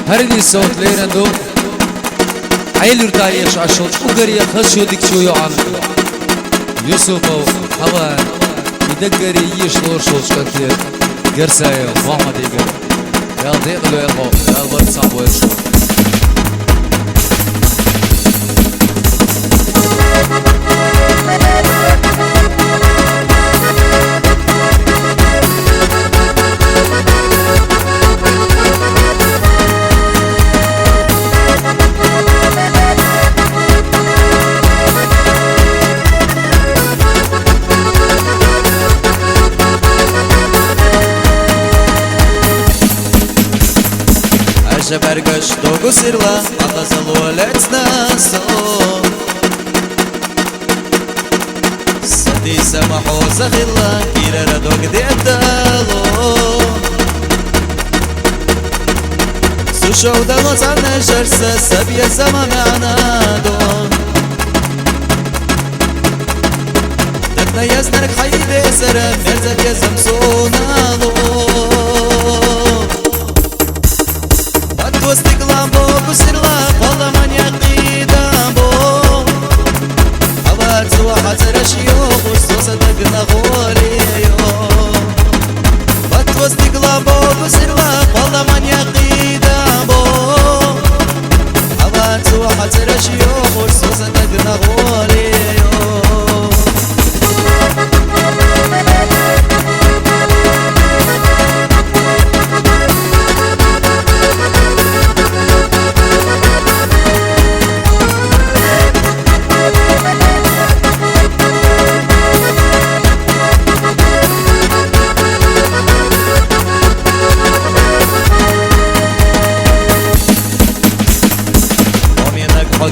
هردي صوت ليرندو عيل يرتايش عشوت وقرية خشو ديك شو يعان يوسف هوان يدقري يشلور شوش كتير قرسايا محمد يقر يا ضيق له يلغو يا البرد صعبو يشو Bergash dogu sirla Atazalo lecna so Sadi samaho zakhilla Kirara dog dietalo Susho udalo zane jarsa Sabia zamana anado Takna yaznak hayde sara Merzat yazam sonalo واستقلام بو بسرلا والله من يقيدام بو حوات وحزر شيوخ وصدقنا غوليو واستقلام بو بسرلا والله من يقيدام بو حوات وحزر شيوخ وصدقنا غوليو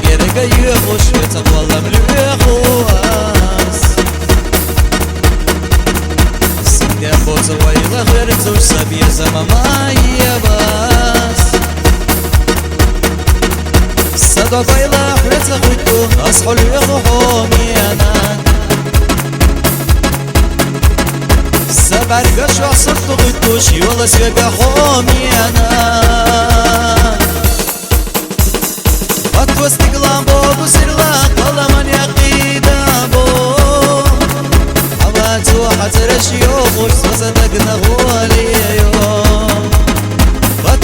Gerek ayımış ve takvallam lüyahus Senden bozu vayla hırtır sabiye zamamaya bas Sada vayla hırtır hıttı ashol yuhuhum yanan Sabarga şahsırtı hıttı şiyola sögahum yanan واستقلام بو بسرلا والله من يقيدام بو حوات وحزر شيوخ وصدقنا غوليو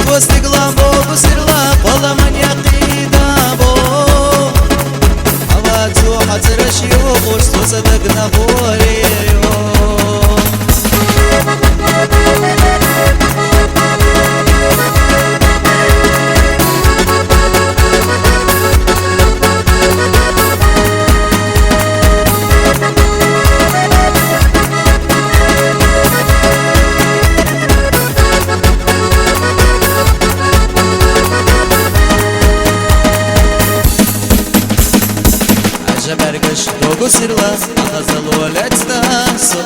واستقلام بو بسرلا والله من يقيدام بو حوات وحزر شيوخ وصدقنا غوليو Bergash dogu sirla Atazalo lecna so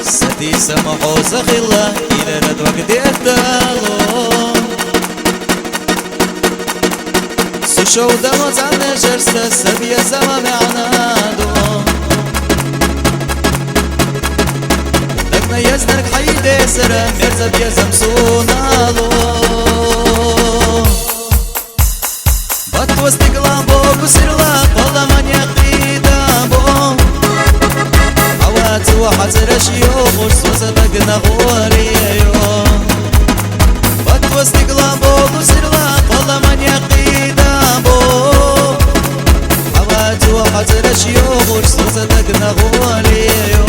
Sadi samaho zakhilla Kirara dog dietalo Susho udalo zane jarsa Sabia zamame anado Dakna yaznak hayde sara Merzab yazam sonalo واستقلام بو بسرلا والله من يقيدام بو حوات وحزر شيوخ وصدقنا غوليو واستقلام بو بسرلا والله من يقيدام بو حوات وحزر شيوخ وصدقنا غوليو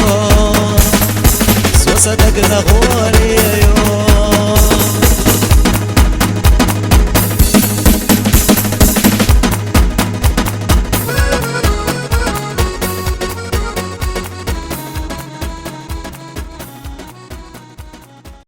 وصدقنا غوليو